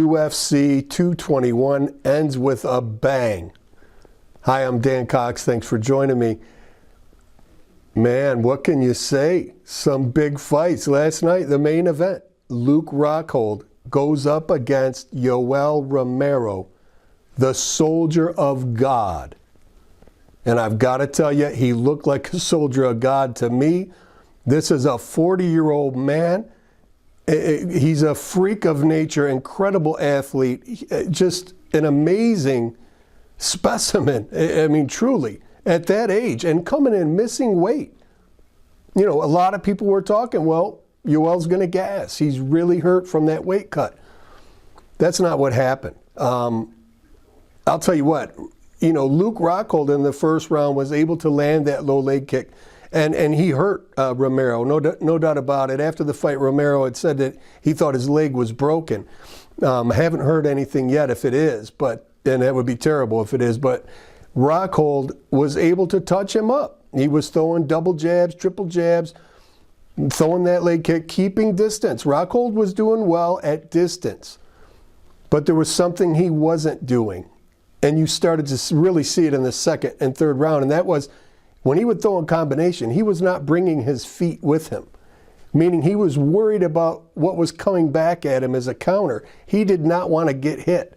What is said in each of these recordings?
UFC 221 ends with a bang. Hi, I'm Dan Cox. Thanks for joining me. Man, what can you say? Some big fights. Last night, the main event, Luke Rockhold goes up against Yoel Romero, the soldier of God. And I've got to tell you, he looked like a soldier of God to me. This is a 40-year-old man. He's a freak of nature, incredible athlete, just an amazing specimen. I mean, truly, at that age, and coming in missing weight. You know, a lot of people were talking, well, Yoel's going to gas. He's really hurt from that weight cut. That's not what happened. I'll tell you what, you know, Luke Rockhold in the first round was able to land that low leg kick. And he hurt Romero, no doubt about it. After the fight, Romero had said that he thought his leg was broken. Haven't heard anything yet if it is, and that would be terrible if it is, but Rockhold was able to touch him up. He was throwing double jabs, triple jabs, throwing that leg kick, keeping distance. Rockhold was doing well at distance, but there was something he wasn't doing. And you started to really see it in the second and third round, and that was when he would throw a combination, he was not bringing his feet with him, meaning he was worried about what was coming back at him as a counter. He did not want to get hit.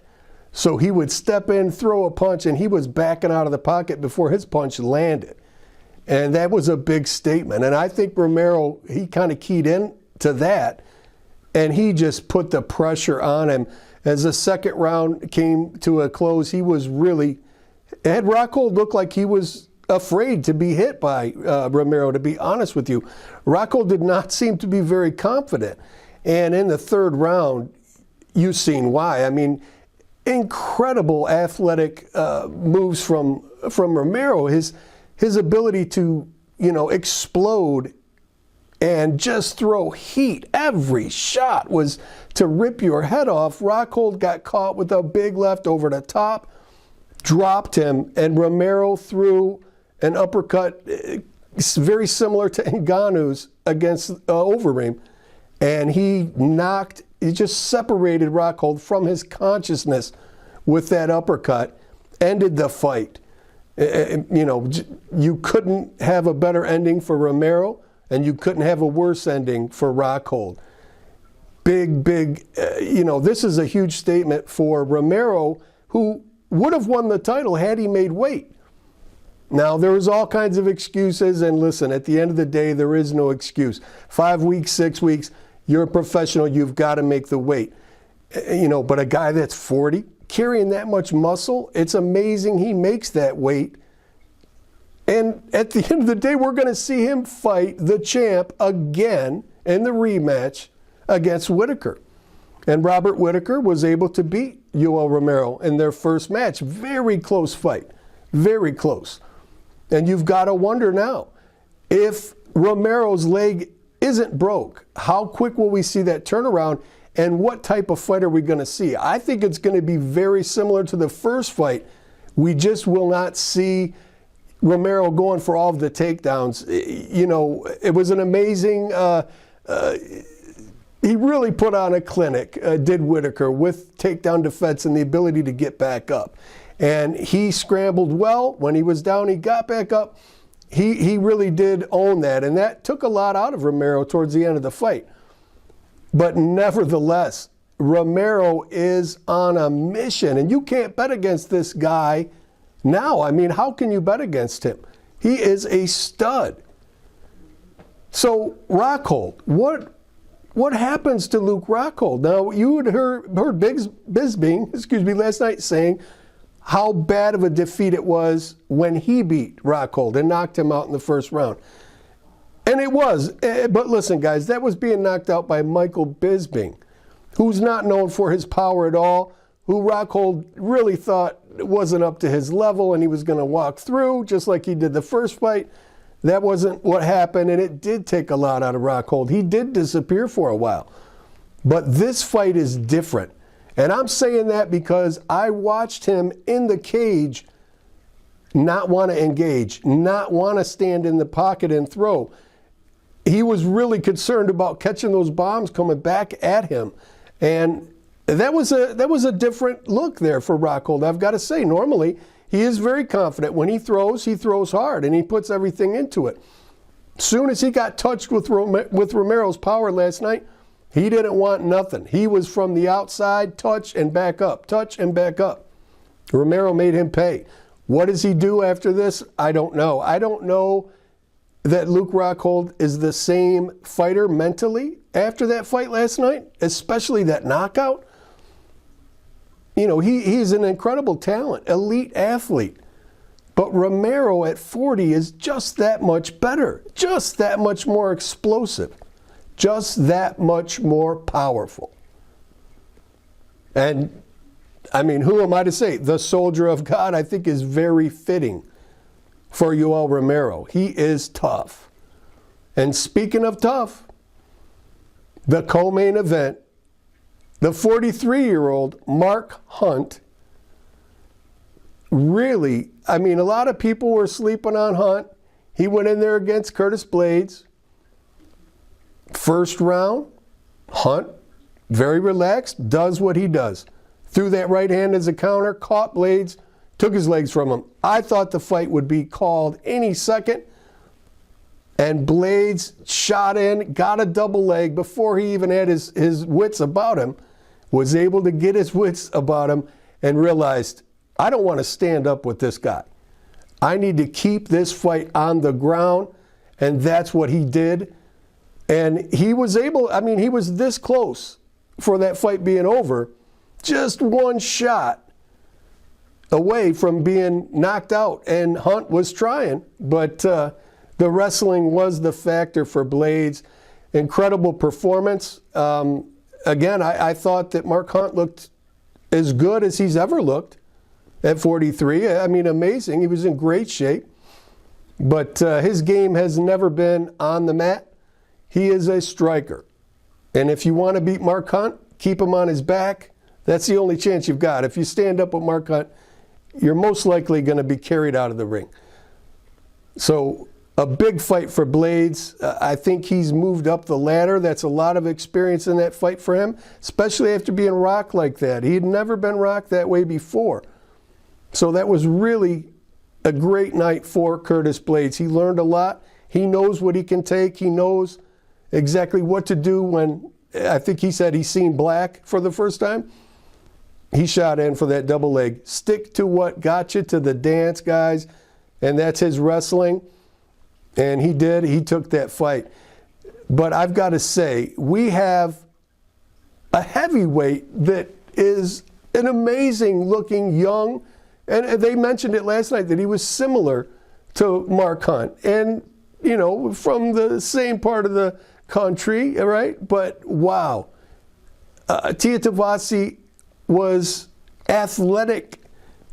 So he would step in, throw a punch, and he was backing out of the pocket before his punch landed. And that was a big statement. And I think Romero, he kind of keyed in to that, and he just put the pressure on him. As the second round came to a close, he was really, had Rockhold looked like he was afraid to be hit by Romero, to be honest with you. Rockhold did not seem to be very confident. And in the third round, you've seen why. I mean, incredible athletic moves from Romero. His ability to, you know, explode and just throw heat. Every shot was to rip your head off. Rockhold got caught with a big left over the top, dropped him, and Romero threw an uppercut very similar to Ngannou's against Overeem. And he just separated Rockhold from his consciousness with that uppercut, ended the fight. You know, you couldn't have a better ending for Romero, and you couldn't have a worse ending for Rockhold. Big, you know, this is a huge statement for Romero, who would have won the title had he made weight. Now, there was all kinds of excuses, and listen, at the end of the day, there is no excuse. 5 weeks, 6 weeks, you're a professional, you've got to make the weight. You know, but a guy that's 40, carrying that much muscle, it's amazing he makes that weight. And at the end of the day, we're going to see him fight the champ again in the rematch against Whitaker. And Robert Whitaker was able to beat Yoel Romero in their first match. Very close fight, very close. And you've got to wonder now, if Romero's leg isn't broke, how quick will we see that turnaround, and what type of fight are we going to see? I think it's going to be very similar to the first fight. We just will not see Romero going for all of the takedowns. You know, it was an amazing, he really put on a clinic, did Whitaker, with takedown defense and the ability to get back up. And he scrambled well. When he was down, he got back up. He really did own that, and that took a lot out of Romero towards the end of the fight. But nevertheless, Romero is on a mission, and you can't bet against this guy now. I mean, how can you bet against him? He is a stud. So, Rockhold, what happens to Luke Rockhold? Now, you had heard Bisping, last night saying how bad of a defeat it was when he beat Rockhold and knocked him out in the first round. And it was. But listen, guys, that was being knocked out by Michael Bisping, who's not known for his power at all, who Rockhold really thought wasn't up to his level and he was going to walk through just like he did the first fight. That wasn't what happened, and it did take a lot out of Rockhold. He did disappear for a while. But this fight is different. And I'm saying that because I watched him in the cage not want to engage, not want to stand in the pocket and throw. He was really concerned about catching those bombs coming back at him. And that was a different look there for Rockhold. I've got to say, normally he is very confident. When he throws hard, and he puts everything into it. Soon as he got touched with Romero's power last night, he didn't want nothing. He was from the outside, touch and back up, touch and back up. Romero made him pay. What does he do after this? I don't know. I don't know that Luke Rockhold is the same fighter mentally after that fight last night, especially that knockout. You know, he's an incredible talent, elite athlete. But Romero at 40 is just that much better, just that much more explosive, just that much more powerful. And, I mean, who am I to say? The soldier of God, I think, is very fitting for Yoel Romero. He is tough. And speaking of tough, the co-main event, the 43-year-old Mark Hunt, really, I mean, a lot of people were sleeping on Hunt. He went in there against Curtis Blaydes. First round, Hunt, very relaxed, does what he does. Threw that right hand as a counter, caught Blaydes, took his legs from him. I thought the fight would be called any second. And Blaydes shot in, got a double leg before he even had his wits about him, was able to get his wits about him and realized, I don't want to stand up with this guy. I need to keep this fight on the ground, and that's what he did. And he was able, I mean, he was this close for that fight being over, just one shot away from being knocked out. And Hunt was trying, but the wrestling was the factor for Blaydes. Incredible performance. Again, I thought that Mark Hunt looked as good as he's ever looked at 43. I mean, amazing. He was in great shape. But his game has never been on the mat. He is a striker. And if you want to beat Mark Hunt, keep him on his back. That's the only chance you've got. If you stand up with Mark Hunt, you're most likely going to be carried out of the ring. So a big fight for Blaydes. I think he's moved up the ladder. That's a lot of experience in that fight for him, especially after being rocked like that. He had never been rocked that way before. So that was really a great night for Curtis Blaydes. He learned a lot. He knows what he can take. He knows exactly what to do when, I think he said he's seen black for the first time. He shot in for that double leg. Stick to what got you to the dance, guys, and that's his wrestling. And he did. He took that fight. But I've got to say, we have a heavyweight that is an amazing-looking young, and they mentioned it last night, that he was similar to Mark Hunt. And, you know, from the same part of the country, right? But, wow. Tia Tavasi was athletic.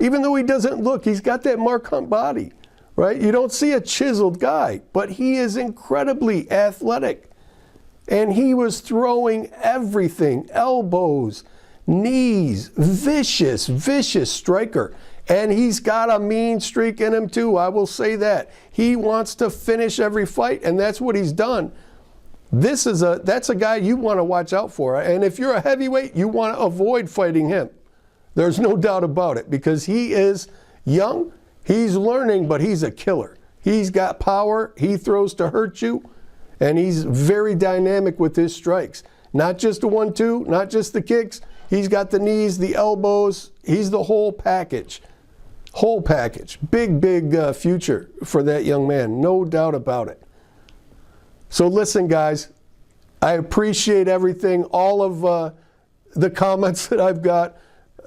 Even though he doesn't look, he's got that Mark Hunt body, right? You don't see a chiseled guy, but he is incredibly athletic. And he was throwing everything, elbows, knees, vicious, vicious striker. And he's got a mean streak in him too, I will say that. He wants to finish every fight, and that's what he's done. That's a guy you want to watch out for. And if you're a heavyweight, you want to avoid fighting him. There's no doubt about it, because he is young, he's learning, but he's a killer. He's got power, he throws to hurt you, and he's very dynamic with his strikes. Not just the 1-2, not just the kicks. He's got the knees, the elbows. He's the whole package. Whole package. Big, big future for that young man. No doubt about it. So listen, guys, I appreciate everything, all of the comments that I've got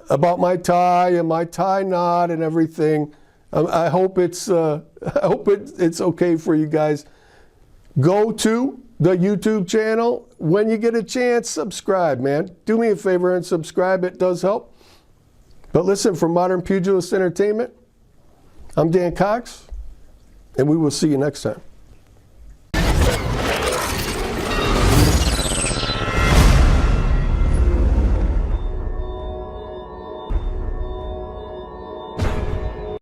about my tie and my tie knot and everything. I hope it's okay for you guys. Go to the YouTube channel. When you get a chance, subscribe, man. Do me a favor and subscribe. It does help. But listen, for Modern Pugilist Entertainment, I'm Dan Cox, and we will see you next time.